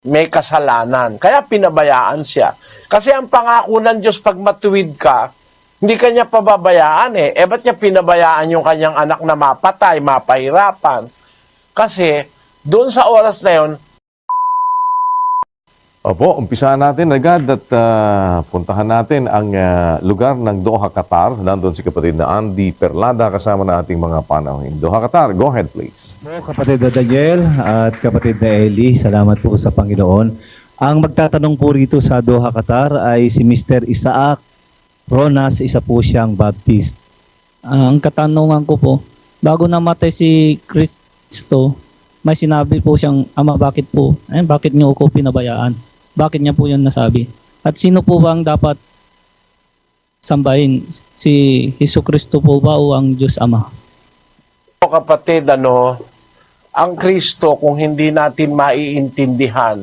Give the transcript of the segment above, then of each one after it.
may kasalanan. Kaya pinabayaan siya. Kasi ang pangako ng Diyos pag matuwid ka, hindi kanya pababayaan eh. Ba't niya pinabayaan yung kanyang anak na mapatay, mapahirapan? Kasi doon sa oras na yon, Opo, umpisahan natin agad at puntahan natin ang lugar ng Doha, Qatar. Nandun si kapatid na Andy Perlada kasama na ating mga panauhin. Doha, Qatar, go ahead please. Kapatid na Daniel at kapatid na Eli, salamat po sa Panginoon. Ang magtatanong po rito sa Doha, Qatar ay si Mr. Isaac Ronas, isa po siyang Baptist. Ang katanungan ko po, bago namatay si Kristo, may sinabi po siyang, Ama, bakit po? Bakit niyo ako pinabayaan? Bakit niya po yun nasabi? At sino po ba ang dapat sambahin? Si Hesus Kristo po ba o ang Diyos Ama? kapatid, ang Kristo, kung hindi natin maiintindihan,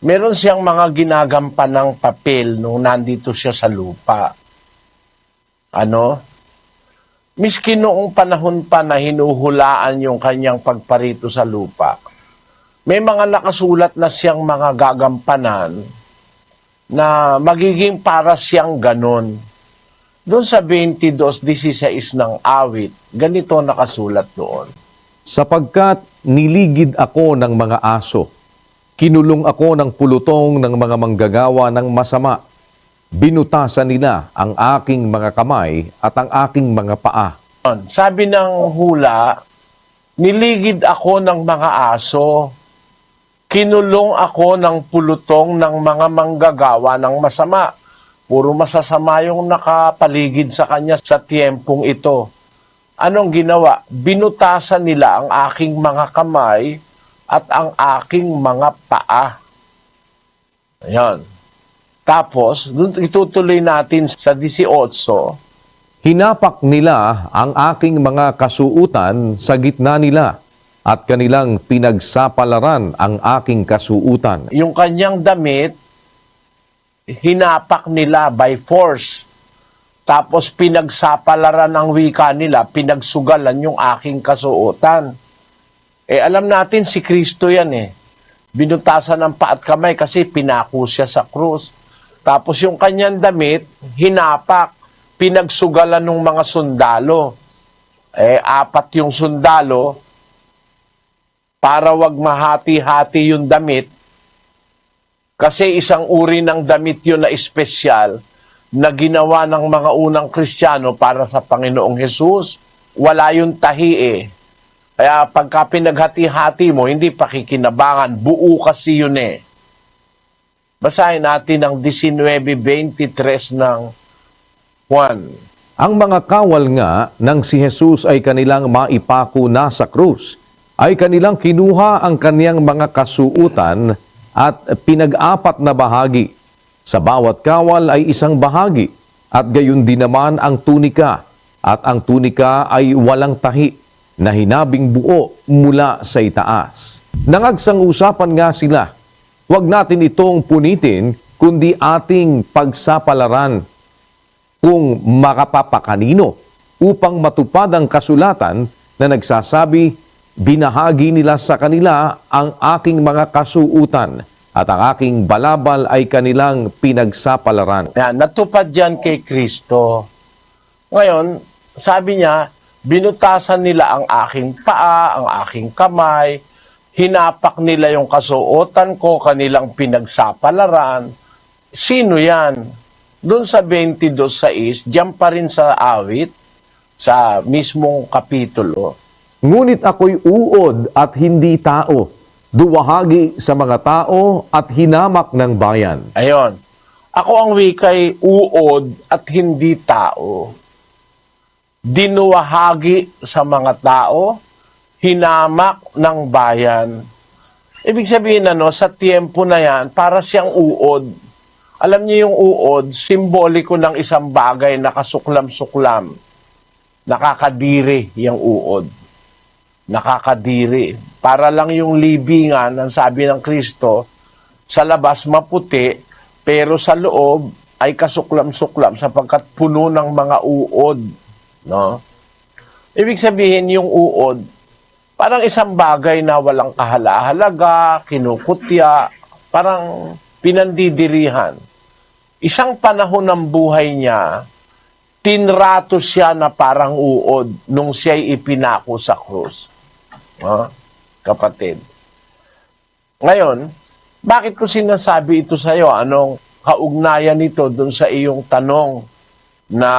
meron siyang mga ginagampanang papel nung nandito siya sa lupa. Miski noong panahon pa na hinuhulaan yung kanyang pagparito sa lupa, may mga nakasulat na siyang mga gagampanan na magiging para siyang ganon. Doon sa 22:16 ng awit, ganito nakasulat doon. Sapagkat niligid ako ng mga aso, kinulong ako ng pulutong ng mga manggagawa ng masama, binutasan nila ang aking mga kamay at ang aking mga paa. Sabi ng hula, niligid ako ng mga aso, kinulong ako ng pulutong ng mga manggagawa ng masama. Puro masasama yung nakapaligid sa kanya sa tiempong ito. Anong ginawa? Binutasan nila ang aking mga kamay at ang aking mga paa. Ayan. Tapos, itutuloy natin sa 18. Hinapak nila ang aking mga kasuutan sa gitna nila at kanilang pinagsapalaran ang aking kasuutan. Yung kanyang damit, hinapak nila by force. Tapos pinagsapalaran ang wika nila, pinagsugalan yung aking kasuotan. Alam natin si Kristo yan Binutasan ng paa at kamay kasi pinako siya sa krus. Tapos yung kanyang damit, hinapak, pinagsugalan ng mga sundalo. 4 yung sundalo, para wag mahati-hati yung damit, kasi isang uri ng damit yun na espesyal na ginawa ng mga unang Kristiyano para sa Panginoong Hesus. Wala yung tahi Kaya pagka pinaghati-hati mo, hindi pakikinabangan, buo kasi yun Basahin natin ang 19:23 ng Juan. Ang mga kawal nga ng si Jesus ay kanilang maipako na sa krus, ay kanilang kinuha ang kaniyang mga kasuutan at pinag-apat na bahagi. Sa bawat kawal ay isang bahagi, at gayon din naman ang tunika, at ang tunika ay walang tahi, na hinabing buo mula sa itaas. Nangagsang-usapan nga sila, huwag natin itong punitin, kundi ating pagsapalaran kung makapapakanino, upang matupad ang kasulatan na nagsasabi, binahagi nila sa kanila ang aking mga kasuutan at ang aking balabal ay kanilang pinagsapalaran. Natupad yan kay Kristo. Ngayon, sabi niya, binutasan nila ang aking paa, ang aking kamay, hinapak nila yung kasuotan ko, kanilang pinagsapalaran. Sino yan? Doon sa 22:6, diyan pa rin sa awit, sa mismong kapitulo. Ngunit ako'y uod at hindi tao, duwahagi sa mga tao at hinamak ng bayan. Ayon. Ako ang wikay uod at hindi tao. Dinuwahagi sa mga tao, hinamak ng bayan. Ibig sabihin sa tiempo na yan, para siyang uod. Alam niyo yung uod, simboliko ng isang bagay na kasuklam-suklam. Nakakadiri yung uod. Nakakadiri. Para lang yung libingan, ang sabi ng Kristo, sa labas maputi, pero sa loob ay kasuklam-suklam sapagkat puno ng mga uod. Ibig sabihin yung uod, parang isang bagay na walang kahala-halaga, kinukutya, Parang pinandidirihan. Isang panahon ng buhay niya, tinrato siya na parang uod nung siya'y ipinako sa krus. Kapatid. Ngayon, bakit ko sinasabi ito sa iyo? Anong kaugnayan nito dun sa iyong tanong na,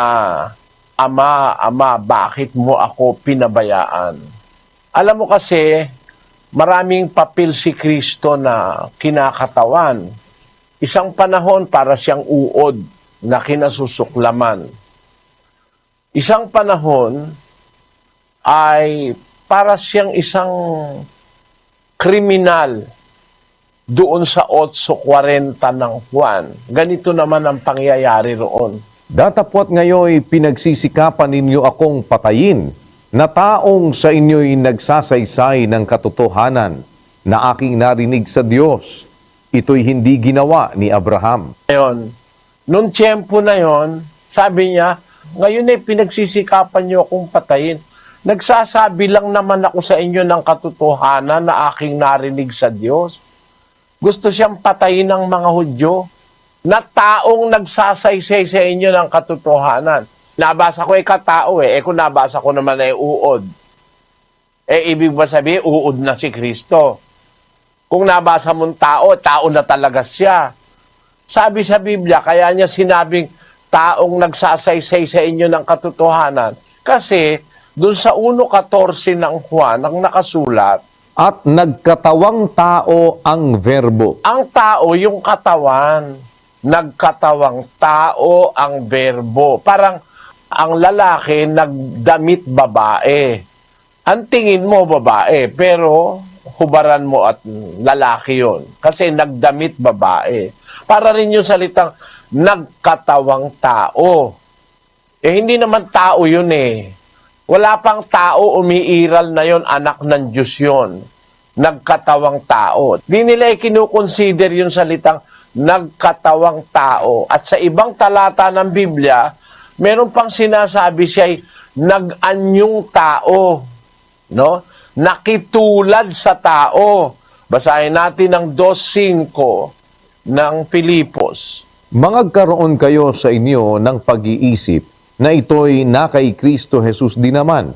Ama, bakit mo ako pinabayaan? Alam mo kasi, maraming papel si Kristo na kinakatawan. Isang panahon para siyang uod na kinasusuklaman. Isang panahon ay para siyang isang kriminal doon sa 8:40 ng Juan. Ganito naman ang pangyayari roon. Datapwat ngayoy pinagsisikapan ninyo akong patayin, na taong sa inyo'y nagsasaysay ng katotohanan na aking narinig sa Diyos. Ito'y hindi ginawa ni Abraham. Ngayon, nung tiyempo na yon, sabi niya, ngayon ay pinagsisikapan niyo akong patayin. Nagsasabi lang naman ako sa inyo ng katotohanan na aking narinig sa Diyos. Gusto siyang patayin ng mga Hudyo na taong nagsasaysay sa inyo ng katotohanan. Nabasa ko katao kung nabasa ko naman ay uod. Ibig ba sabihin, uod na si Kristo? Kung nabasa mong tao, tao na talaga siya. Sabi sa Biblia, kaya niya sinabing taong nagsasaysay sa inyo ng katotohanan. Kasi, dun sa 1:14 ng Juan, ang nakasulat, At nagkatawang tao ang verbo. ang tao, yung katawan, nagkatawang tao ang verbo. Parang ang lalaki nagdamit babae. Ang tingin mo babae, pero hubaran mo at lalaki yon. Kasi nagdamit babae. Para rin yung salitang nagkatawang tao. Hindi naman tao yun Wala pang tao, umiiral na yon, anak ng Diyos yon. Nagkatawang tao. Di nila kinukonsider yung salitang nagkatawang tao. At sa ibang talata ng Biblia, meron pang sinasabi siya'y nag-anyong tao. No? Nakitulad sa tao. Basahin natin ang 2:5 ng Pilipos. Mangagkaroon kayo sa inyo ng pag-iisip na ito'y na kay Kristo Jesus din naman,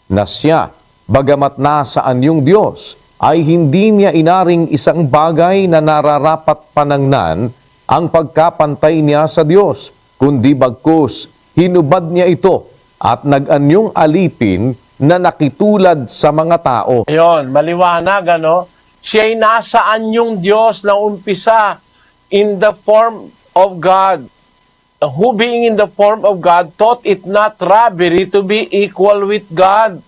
na siya, bagamat nasaan yung Diyos, ay hindi niya inaring isang bagay na nararapat panangnan ang pagkapantay niya sa Diyos, kundi bagkus hinubad niya ito at nag-anyong alipin na nakitulad sa mga tao. Ayun, maliwanag, Siya'y nasaan yung Diyos na umpisa in the form of God. Who being in the form of God thought it not robbery to be equal with God,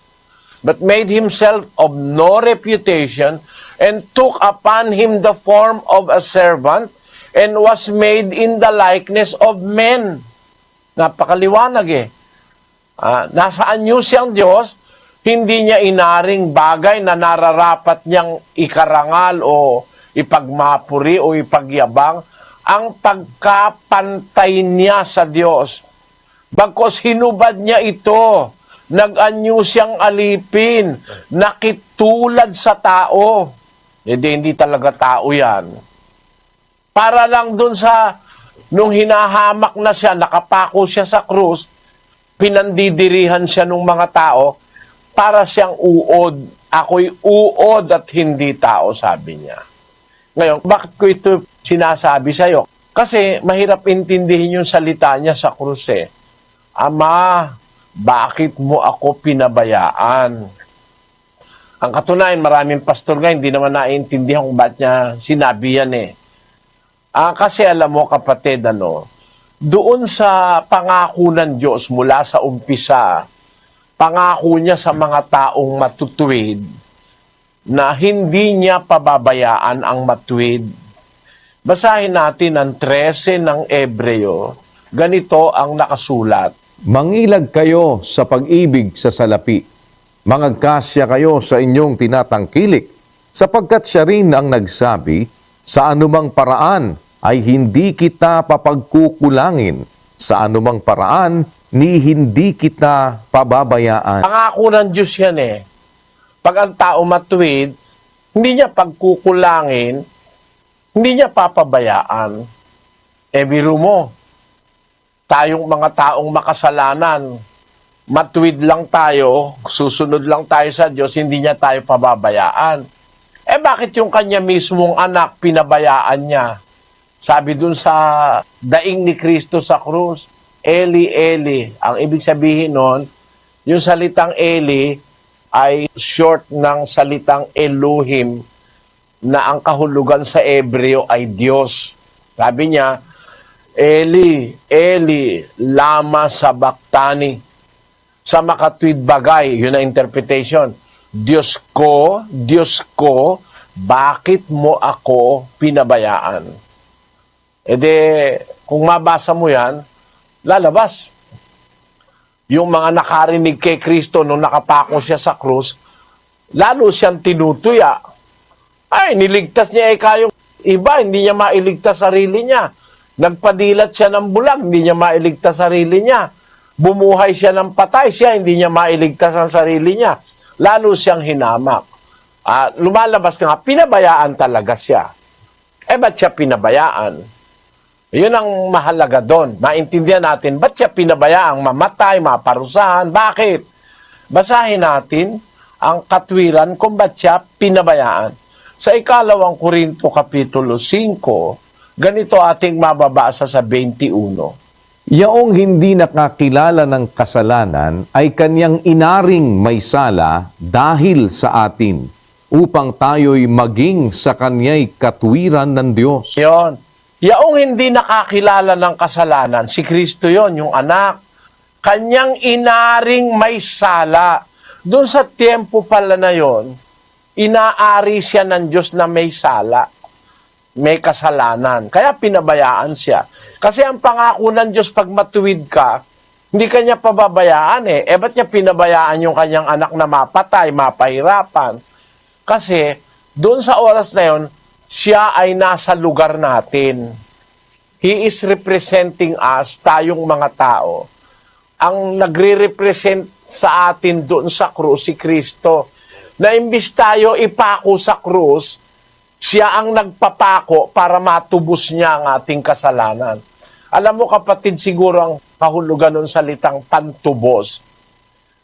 but made himself of no reputation, and took upon him the form of a servant, and was made in the likeness of men. Napakaliwanag Nasaan niyo siyang Diyos, hindi niya inaring bagay na nararapat niyang ikarangal o ipagmapuri o ipagyabang, ang pagkapantay niya sa Diyos. Bagkos hinubad niya ito, nag-anyo siyang alipin, nakitulad sa tao. Hindi talaga tao yan. Para lang dun sa, nung hinahamak na siya, nakapako siya sa krus, pinandidirihan siya ng mga tao, para siyang uod. Ako'y uod at hindi tao, sabi niya. Ngayon, bakit ko ito sinasabi sa'yo? Kasi mahirap intindihin yung salita niya sa krus Ama, bakit mo ako pinabayaan? Ang katunayan, maraming pastor nga, hindi naman naiintindihan kung bakit niya sinabi yan Kasi alam mo kapatid, doon sa pangako ng Diyos mula sa umpisa, pangako niya sa mga taong matutuwid na hindi niya pababayaan ang matuwid. Basahin natin ang 13 ng Ebreo. Ganito ang nakasulat. Mangilag kayo sa pag-ibig sa salapi. Mangagkasya kayo sa inyong tinatangkilik, sapagkat siya rin ang nagsabi, sa anumang paraan ay hindi kita papagkukulangin, sa anumang paraan ni hindi kita pababayaan. Pangako ng Diyos yan Pag ang tao matuwid, hindi niya pagkukulangin Hindi niya papabayaan. Biro mo, tayong mga taong makasalanan, matuwid lang tayo, susunod lang tayo sa Diyos, hindi niya tayo pababayaan. Bakit yung kanya mismong anak, pinabayaan niya? Sabi dun sa daing ni Kristo sa krus, Eli, Eli. Ang ibig sabihin nun, yung salitang Eli ay short ng salitang Elohim, na ang kahulugan sa Hebreo ay Diyos. Sabi niya, Eli, Eli, lama sabachthani. Sa makatwid bagay, yun ang interpretation. Diyos ko, bakit mo ako pinabayaan? Kung mabasa mo yan, lalabas. Yung mga nakarinig kay Kristo nung nakapako siya sa krus, lalo siyang tinutuya. Niligtas niya kayong iba, hindi niya mailigtas sarili niya. Nagpadilat siya ng bulag, hindi niya mailigtas sarili niya. Bumuhay siya ng patay siya, hindi niya mailigtas ang sarili niya. Lalo siyang hinamak. Lumalabas nga, pinabayaan talaga siya. Ba't siya pinabayaan? Yun ang mahalaga doon. Maintindihan natin, ba't siya pinabayaang mamatay, maparusahan? Bakit? Basahin natin ang katwiran kung ba't siya pinabayaan. Sa 2 Korinto Kapitulo 5, ganito ating mababasa sa 21. Yaong hindi nakakilala ng kasalanan ay kanyang inaring may sala dahil sa atin, upang tayo'y maging sa kanya'y katwiran ng Diyos. Yun. Yaong hindi nakakilala ng kasalanan, si Kristo yon, yung anak. Kanyang inaring may sala. Doon sa tiempo pala na yon, inaari siya ng Diyos na may sala, may kasalanan. Kaya pinabayaan siya. Kasi ang pangako ng Diyos pag matuwid ka, hindi kanya pababayaan ba't niya pinabayaan yung kanyang anak na mapatay, mapahirapan? Kasi doon sa oras na yon, siya ay nasa lugar natin. He is representing us, tayong mga tao. Ang nagre-represent sa atin doon sa krus, si Kristo. Na imbis tayo ipako sa krus, siya ang nagpapako para matubos niya ang ating kasalanan. Alam mo kapatid, siguro ang kahulugan ng salitang pantubos.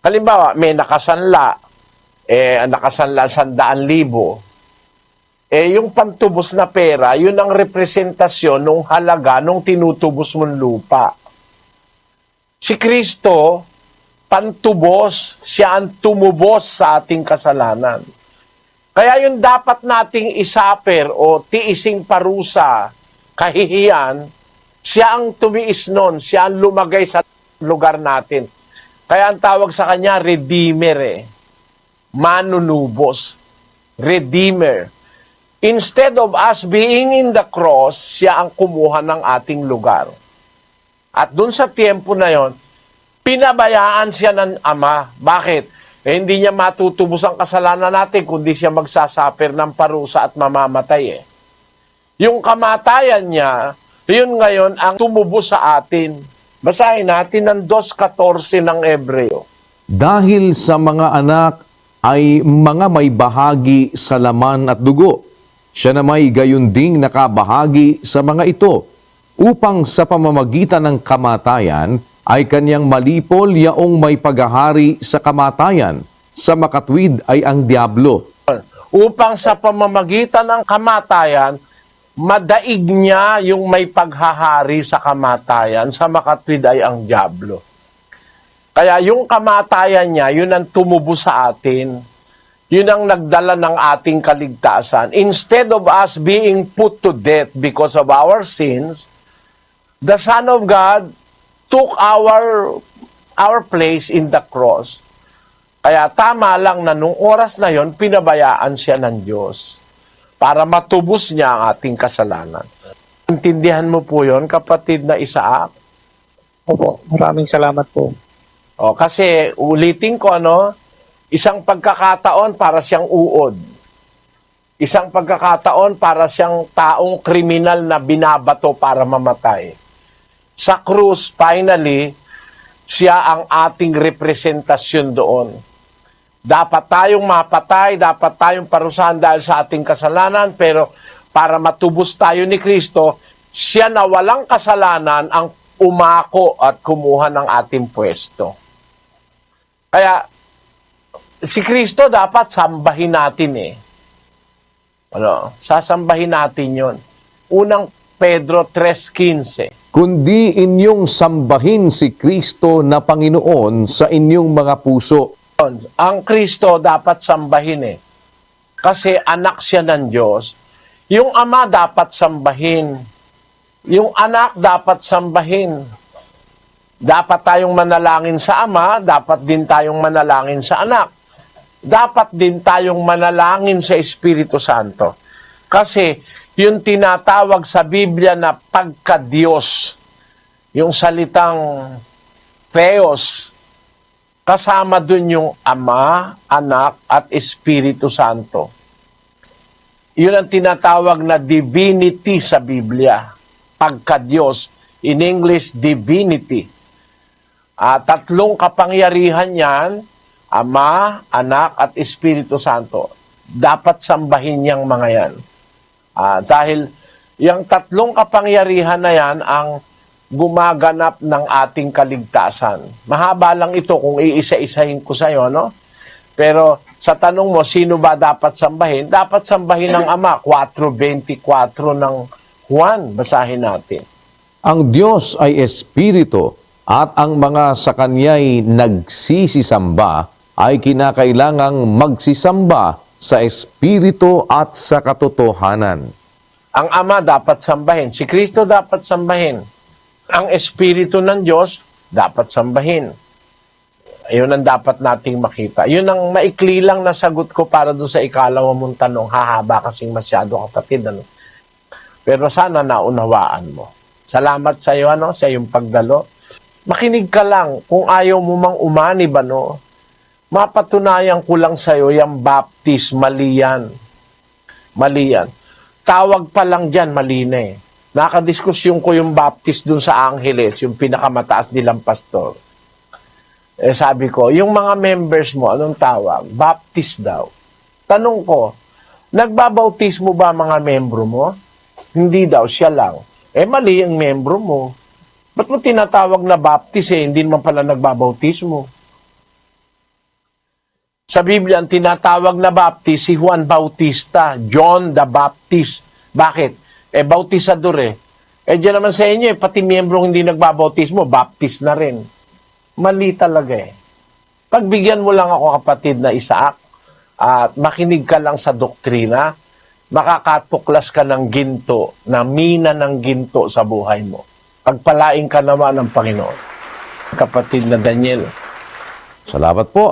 Halimbawa, may nakasanla, nakasanla 100,000. Yung pantubos na pera, yun ang representasyon ng halaga nung tinutubos mong lupa. Si Kristo, pantubos, siya ang tumubos sa ating kasalanan. Kaya yung dapat nating isaper o tiising parusa, kahihiyan, siya ang tumiis nun, siya ang lumagay sa lugar natin. Kaya ang tawag sa kanya, Redeemer manunubos. Redeemer. Instead of us being in the cross, siya ang kumuha ng ating lugar. At dun sa tiempo na yon, pinabayaan siya ng Ama. Bakit? Hindi niya matutubos ang kasalanan natin kundi siya magsasaper ng parusa at mamamatay. Yung kamatayan niya, yun ngayon ang tumubos sa atin. Basahin natin ng 2:14 ng Hebreo. Dahil sa mga anak ay mga may bahagi sa laman at dugo, siya na may gayon ding nakabahagi sa mga ito, upang sa pamamagitan ng kamatayan ay kanyang malipol yaong may paghahari sa kamatayan, sa makatwid ay ang diablo. Upang sa pamamagitan ng kamatayan, madaig niya yung may paghahari sa kamatayan, sa makatwid ay ang diablo. Kaya yung kamatayan niya, yun ang tumubos sa atin. Yun ang nagdala ng ating kaligtasan. Instead of us being put to death because of our sins, the Son of God took our place in the cross. Kaya tama lang na nung oras na yon, pinabayaan siya ng Diyos para matubos niya ang ating kasalanan. Intindihan mo po yon, kapatid na Isaac? Opo, maraming salamat po. Kasi ulitin ko, isang pagkakataon para siyang uod. Isang pagkakataon para siyang taong kriminal na binabato para mamatay. Sa krus, finally, siya ang ating representasyon doon. Dapat tayong mapatay, dapat tayong parusahan dahil sa ating kasalanan, pero para matubos tayo ni Kristo, siya na walang kasalanan ang umako at kumuha ng ating pwesto. Kaya, si Kristo dapat sambahin natin eh. Sasambahin natin yon. Unang Pedro 3:15. Kundi inyong sambahin si Kristo na Panginoon sa inyong mga puso. Ang Kristo dapat sambahin eh. Kasi anak siya ng Diyos. Yung Ama dapat sambahin. Yung anak dapat sambahin. Dapat tayong manalangin sa Ama, dapat din tayong manalangin sa anak. Dapat din tayong manalangin sa Espiritu Santo. Kasi yung tinatawag sa Biblia na pagka-Diyos, yung salitang Theos, kasama dun yung Ama, Anak, at Espiritu Santo. Yun ang tinatawag na divinity sa Biblia. Pagka-Diyos. In English, divinity. Tatlong kapangyarihan yan, Ama, Anak, at Espiritu Santo. Dapat sambahin niyang mga yan. Dahil yung tatlong kapangyarihan na yan ang gumaganap ng ating kaligtasan. Mahaba lang ito kung iisa-isahin ko sa iyo, no? Pero sa tanong mo, sino ba dapat sambahin? Dapat sambahin ng Ama. 4:24 ng Juan, basahin natin. Ang Diyos ay Espiritu at ang mga sa Kanya'y nagsisisamba ay kinakailangang magsisamba sa Espiritu at sa katotohanan. Ang Ama dapat sambahin. Si Kristo dapat sambahin. Ang Espiritu ng Diyos dapat sambahin. Ayun ang dapat nating makita. Yun ang maikli lang na sagot ko para doon sa ikalawa mong tanong. Hahaba kasing masyado, kapatid. Ano? Pero sana naunawaan mo. Salamat sa iyo, sa iyong pagdalo. Makinig ka lang. Kung ayaw mo mang umanib, mapatunayan ko lang sa iyo yung baptist, mali yan. Mali yan. Tawag pa lang dyan, mali na eh. Nakadiskusyon ko yung baptist dun sa Angeles, yung pinakamataas nilang pastor. Sabi ko, yung mga members mo, anong tawag? Baptist daw. Tanong ko, nagbabautismo ba mga membro mo? Hindi daw, siya lang. Mali ang membro mo. Ba't mo tinatawag na baptist hindi naman pala nagbabautismo? Sa Biblia, ang tinatawag na baptist, si Juan Bautista, John the Baptist. Bakit? Bautisador diyan naman sa inyo, pati miyembrong hindi nagbabautismo, baptist na rin. Mali talaga Pagbigyan mo lang ako, kapatid na Isaac, at makinig ka lang sa doktrina, makakatuklas ka ng ginto, na mina ng ginto sa buhay mo. Pagpalain ka naman ng Panginoon. Kapatid na Daniel. Salamat po.